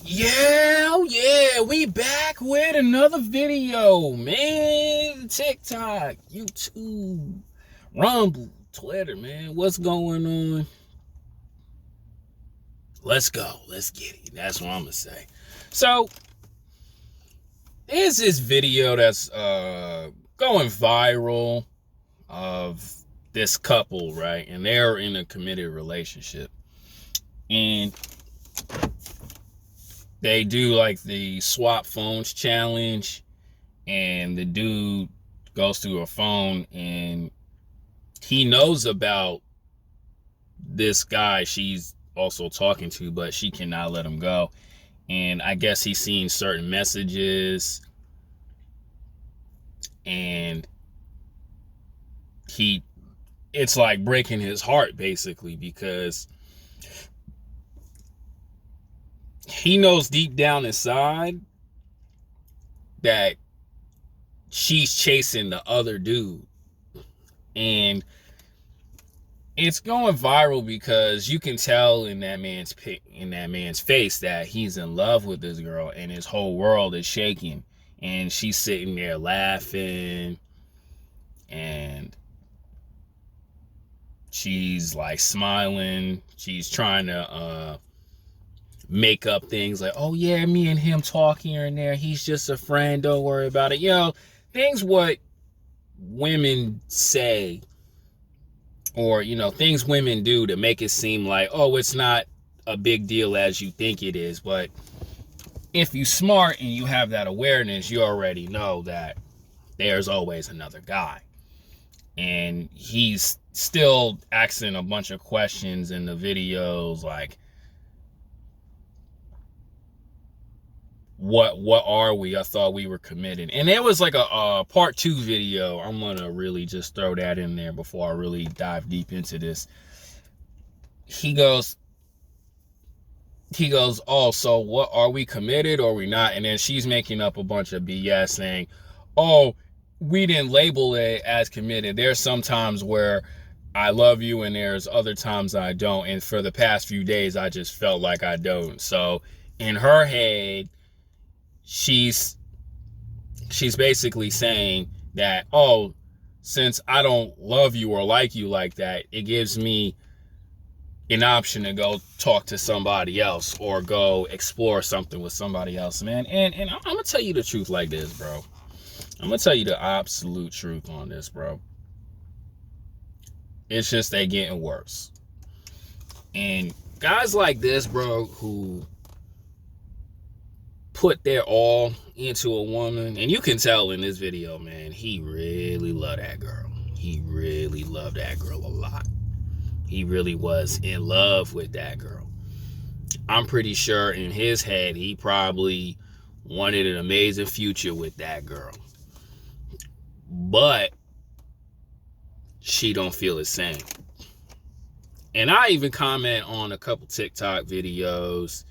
Yeah, oh yeah, we back with another video, man. TikTok, YouTube, Rumble, Twitter, man. What's going on? Let's go. Let's get it. That's what I'm gonna say. So, there's this video that's going viral of this couple, right? And they're in a committed relationship. And they do like the swap phones challenge, and the dude goes through her phone and he knows about this guy she's also talking to, but she cannot let him go. And I guess he's seen certain messages, and it's like breaking his heart basically, because he knows deep down inside that she's chasing the other dude. And it's going viral because you can tell in that man's face that he's in love with this girl, and his whole world is shaking. And she's sitting there laughing, and she's like smiling. She's trying to make up things like, oh yeah, me and him talking here and there. He's just a friend. Don't worry about it. Things what women say, or things women do to make it seem like, oh, it's not a big deal as you think it is. But if you smart and you have that awareness, you already know that there's always another guy. And he's still asking a bunch of questions in the videos, like, what are we? I thought we were committed. And there was like a part 2 video. I'm gonna really just throw that in there before I really dive deep into this. He goes, oh, so what, are we committed or are we not? And then she's making up a bunch of BS saying, oh, we didn't label it as committed. There's some times where I love you and there's other times I don't, and for the past few days I just felt like I don't. So in her head, she's basically saying that, oh, since I don't love you or like you like that, it gives me an option to go talk to somebody else or go explore something with somebody else, man. And I'm gonna tell you the truth like this, bro. I'm gonna tell you the absolute truth on this, bro. It's just they getting worse. And guys like this, bro, who put their all into a woman, and you can tell in this video, man, he really loved that girl. He really loved that girl a lot. He really was in love with that girl. I'm pretty sure in his head he probably wanted an amazing future with that girl, but she don't feel the same. And I even comment on a couple TikTok videos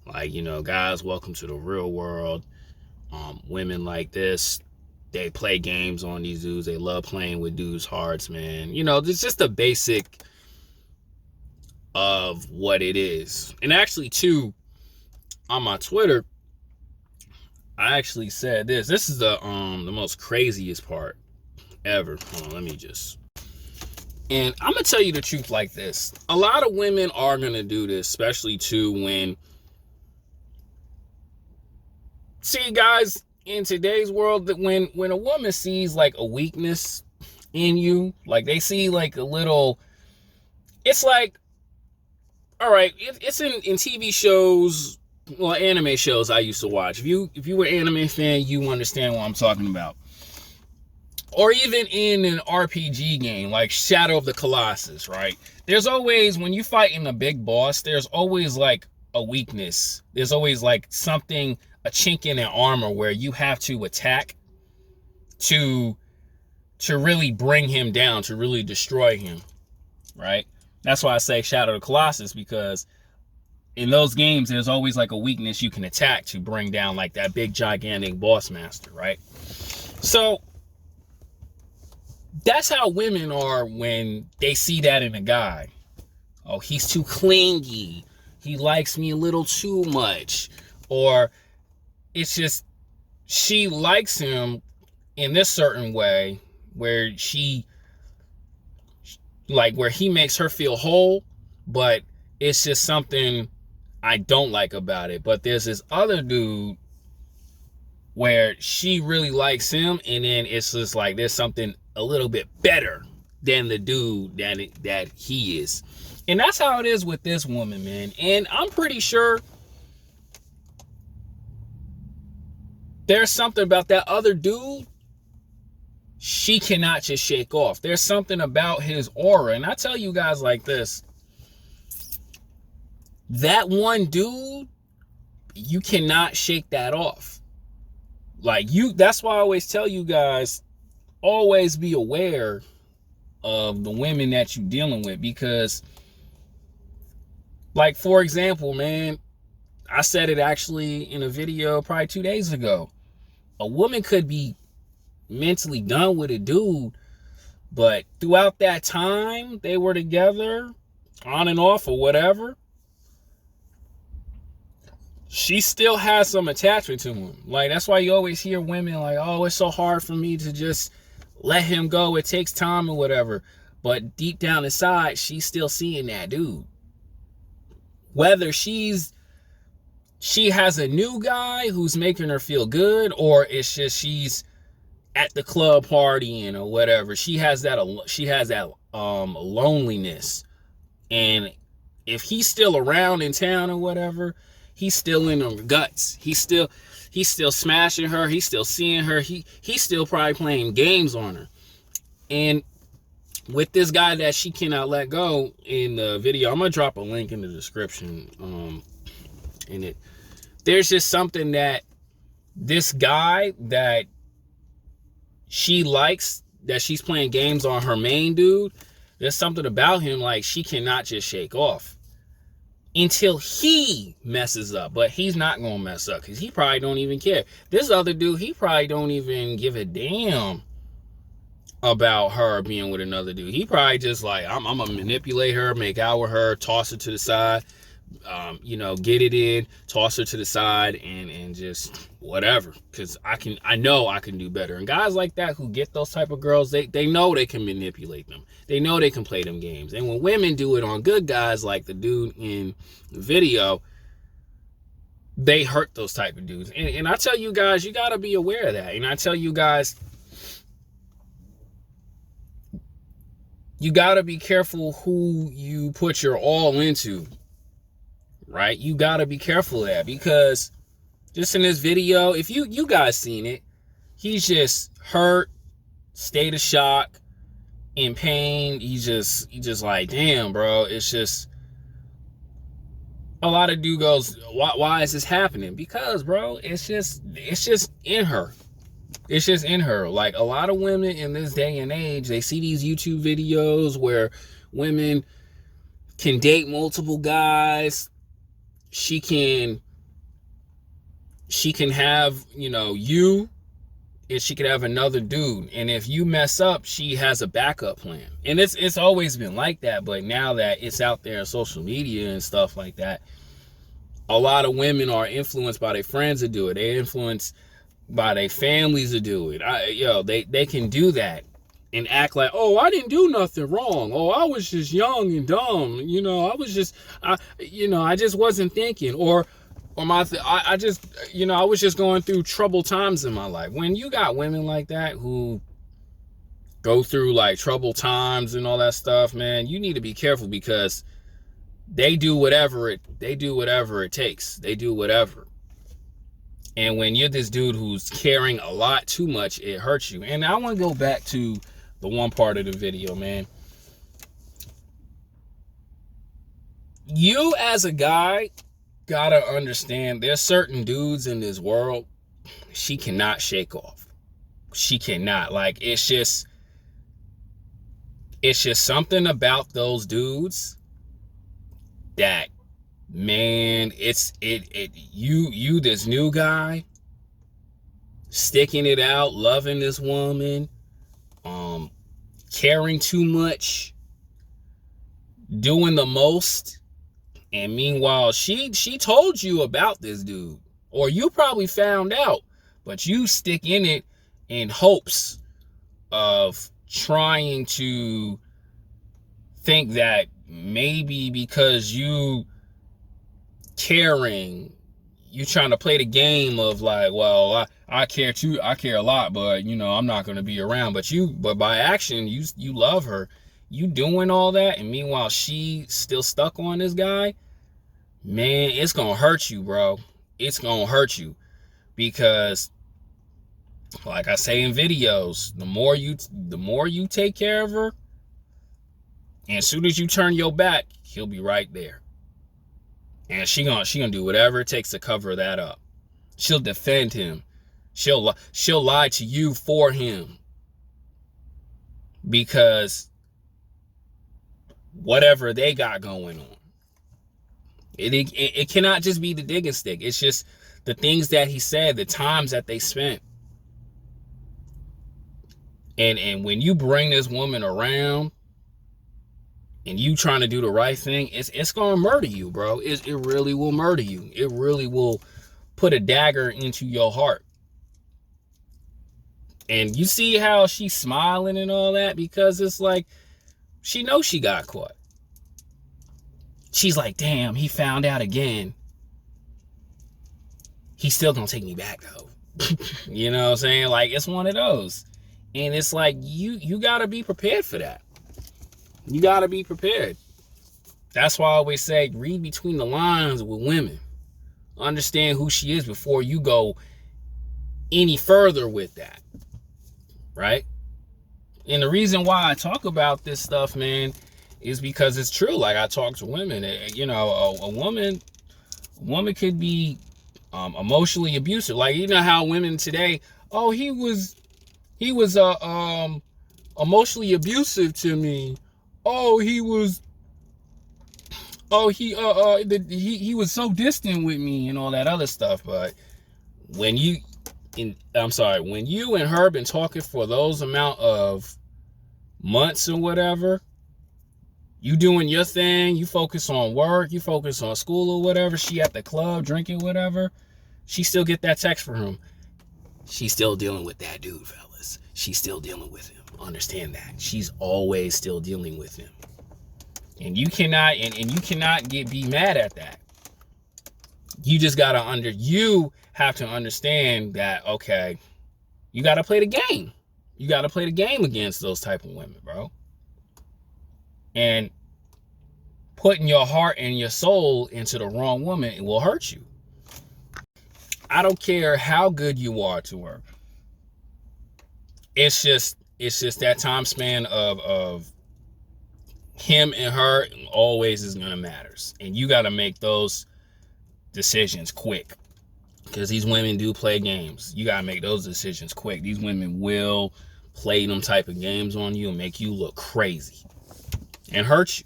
like, guys, welcome to the real world. Women like this, they play games on these dudes. They love playing with dudes' hearts, man. It's just a basic of what it is. And actually, too, on my Twitter, I actually said this. This is the most craziest part ever. Hold on, let me just. And I'm gonna tell you the truth like this. A lot of women are gonna do this, especially too when. See, guys, in today's world, that when a woman sees like a weakness in you, like they see like a little, it's like, all right, it's in TV shows, well, anime shows I used to watch. If you were an anime fan, you understand what I'm talking about. Or even in an RPG game like Shadow of the Colossus, right? There's always, when you fight in a big boss, there's always like a weakness. There's always like something, a chink in their armor where you have to attack to really bring him down, to really destroy him, right? That's why I say Shadow of the Colossus, because in those games, there's always like a weakness you can attack to bring down like that big gigantic boss master, right? So that's how women are when they see that in a guy. Oh, he's too clingy. He likes me a little too much. or it's just she likes him in this certain way where where he makes her feel whole, but it's just something I don't like about it. But there's this other dude where she really likes him, and then it's just like there's something a little bit better than the dude that he is. And that's how it is with this woman, man. And I'm pretty sure there's something about that other dude she cannot just shake off. There's something about his aura. And I tell you guys like this, that one dude, you cannot shake that off. That's why I always tell you guys, always be aware of the women that you're dealing with. Because, like, for example, man, I said it actually in a video probably 2 days ago. A woman could be mentally done with a dude, but throughout that time they were together, on and off or whatever, she still has some attachment to him. Like, that's why you always hear women like, oh, it's so hard for me to just let him go, it takes time or whatever. But deep down inside, she's still seeing that dude. Whether she has a new guy who's making her feel good, or it's just she's at the club partying or whatever, she has that loneliness. And if he's still around in town or whatever, he's still in her guts. He's still smashing her. He's still seeing her. He's still probably playing games on her. And with this guy that she cannot let go, in the video, I'm gonna drop a link in the description. There's just something that this guy that she likes, that she's playing games on her main dude, there's something about him like she cannot just shake off until he messes up. But he's not gonna mess up because he probably don't even care. This other dude, he probably don't even give a damn about her being with another dude. He probably just like, I'm gonna manipulate her, make out with her, toss her to the side, get it in, toss her to the side, and just whatever, because I know I can do better. And guys like that who get those type of girls, they know they can manipulate them. They know they can play them games. And when women do it on good guys like the dude in the video, they hurt those type of dudes. And I tell you guys, you got to be aware of that. And I tell you guys, you got to be careful who you put your all into, right? You got to be careful of that, because just in this video, if you guys seen it, he's just hurt, state of shock, in pain. He's just like, damn, bro. It's just, a lot of dude goes, why is this happening? Because, bro, it's just in her. It's just in her. Like, a lot of women in this day and age, they see these YouTube videos where women can date multiple guys. She can have, you, and she could have another dude. And if you mess up, she has a backup plan. And it's always been like that. But now that it's out there on social media and stuff like that, a lot of women are influenced by their friends to do it. They're influenced by their families to do it. They can do that and act like, oh, I didn't do nothing wrong. Oh, I was just young and dumb. I just wasn't thinking. Or I was just going through troubled times in my life. When you got women like that who go through like troubled times and all that stuff, man, you need to be careful, because they do whatever it takes. They do whatever. And when you're this dude who's caring a lot too much, it hurts you. And I want to go back to the one part of the video, man. You as a guy gotta understand, there's certain dudes in this world she cannot shake off. She cannot. Like, it's just something about those dudes that, man, you this new guy sticking it out, loving this woman, caring too much, doing the most. And meanwhile, she told you about this dude. Or you probably found out, but you stick in it in hopes of trying to think that maybe because you caring, you trying to play the game of like, well, I care too, I care a lot, but you know, I'm not going to be around. But by action, you love her, you doing all that, and meanwhile she still stuck on this guy. Man, it's gonna hurt you, bro. It's gonna hurt you, because like I say in videos, the more you take care of her, and as soon as you turn your back, he'll be right there. And she gonna do whatever it takes to cover that up. She'll defend him. She'll lie to you for him, because whatever they got going on. It cannot just be the digging stick. It's just the things that he said, the times that they spent. And when you bring this woman around and you trying to do the right thing, it's gonna murder you, bro. It really will murder you. It really will put a dagger into your heart. And you see how she's smiling and all that, because it's like she knows she got caught. She's like, damn, he found out again. He's still gonna take me back though. You know what I'm saying? Like, it's one of those. And it's like, you gotta be prepared for that. You gotta be prepared. That's why I always say, read between the lines with women. Understand who she is before you go any further with that. Right? And the reason why I talk about this stuff, man, is because it's true. Like, I talk to women. You know, a woman could be emotionally abusive. Like, you know how women today, oh, he was emotionally abusive to me. Oh, he was so distant with me and all that other stuff. But when you and her been talking for those amount of months or whatever, you doing your thing, you focus on work, you focus on school or whatever, she at the club drinking, whatever, she still get that text from him. She's still dealing with that dude, fellas. She's still dealing with him. Understand that. She's always still dealing with him. And you cannot be mad at that. You just you have to understand that, okay, you gotta play the game. You gotta play the game against those type of women, bro. And putting your heart and your soul into the wrong woman, it will hurt you. I don't care how good you are to her. It's just that time span of him and her always is gonna matter. And you gotta make those decisions quick. Because these women do play games. You gotta make those decisions quick. These women will play them type of games on you and make you look crazy and hurt you.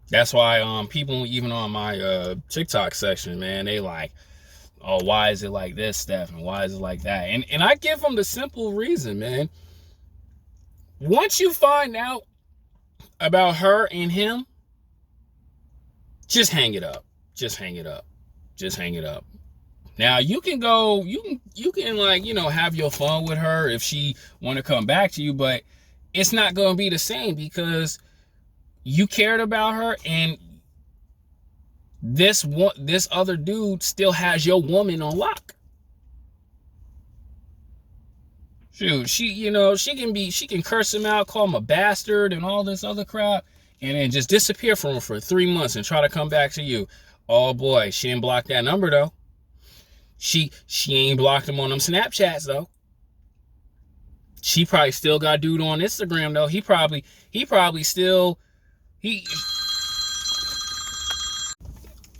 That's why people even on my TikTok section, man, they like, oh, why is it like this, Steph? And why is it like that? And I give them the simple reason, man. Once you find out about her and him, just hang it up. Just hang it up. Just hang it up. Now you can go, you can like, you know, have your fun with her if she want to come back to you, but it's not going to be the same, because you cared about her and this other dude still has your woman on lock. Shoot, she can curse him out, call him a bastard and all this other crap, and then just disappear from him for 3 months and try to come back to you. Oh boy, she didn't block that number though. She ain't blocked him on them Snapchats though. She probably still got dude on Instagram though. He probably still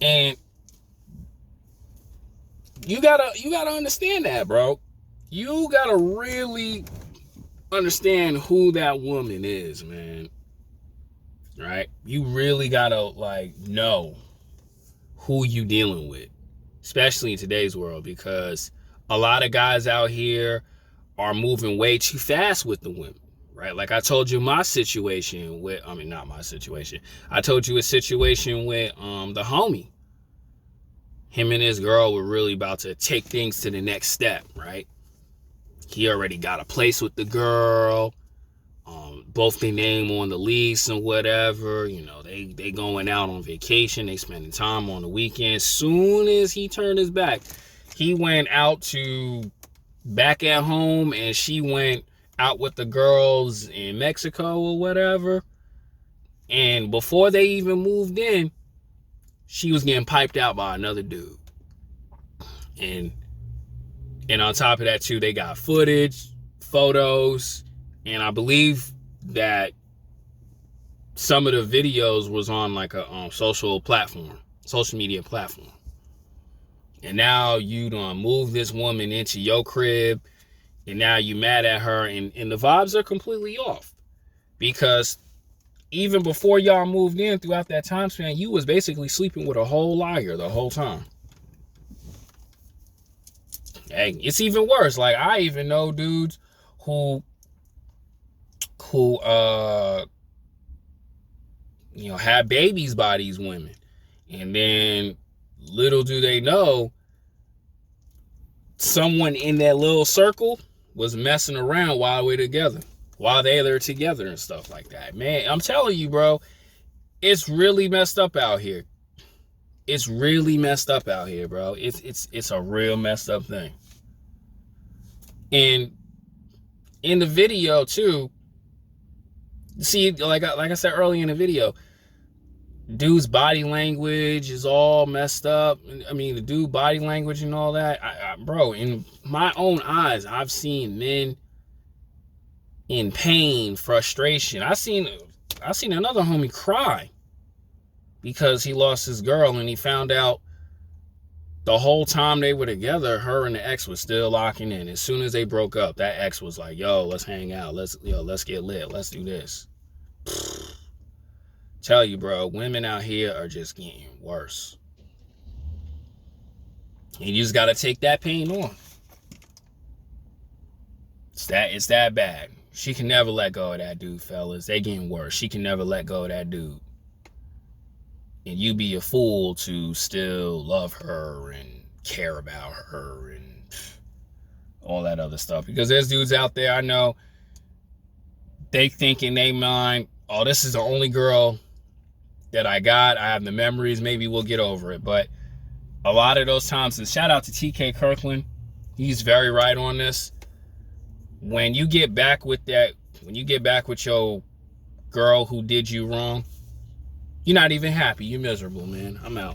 and you gotta understand that, bro. You gotta really understand who that woman is, man. Right? You really gotta like know who you dealing with, especially in today's world, because a lot of guys out here are moving way too fast with the women, right? Like I told you my situation with, not my situation. I told you a situation with the homie. him and his girl were really about to take things to the next step, right? He already got a place with the girl. Both their name on the lease and whatever. You know, they going out on vacation. They spending time on the weekend. Soon as he turned his back, he went out to back at home, and she went out with the girls in Mexico or whatever. And before they even moved in, she was getting piped out by another dude. And on top of that too, they got footage, photos, and I believe that some of the videos was on like a social media platform. And now you done move this woman into your crib, and now you mad at her, and the vibes are completely off. Because even before y'all moved in, throughout that time span, you was basically sleeping with a whole liar the whole time. Hey, it's even worse. Like, I even know dudes who have babies by these women, and then little do they know, someone in that little circle was messing around while they were together and stuff like that. Man, I'm telling you, bro, it's really messed up out here. It's really messed up out here, bro. It's a real messed up thing. And in the video too, see, like I said earlier in the video, dude's body language is all messed up. I mean, the dude body language and all that. Bro, in my own eyes, I've seen men in pain, frustration. I seen another homie cry because he lost his girl, and he found out the whole time they were together, her and the ex was still locking in. As soon as they broke up, that ex was like, yo, let's hang out. Let's get lit. Let's do this. Tell you, bro, women out here are just getting worse. And you just got to take that pain on. It's that bad. She can never let go of that dude, fellas. They getting worse. She can never let go of that dude. And you be a fool to still love her and care about her and all that other stuff. Because there's dudes out there, I know, they think in their mind, oh, this is the only girl that I got. I have the memories. Maybe we'll get over it. But a lot of those times, and shout out to TK Kirkland, he's very right on this. When you get back with your girl who did you wrong, you're not even happy. You're miserable, man. I'm out.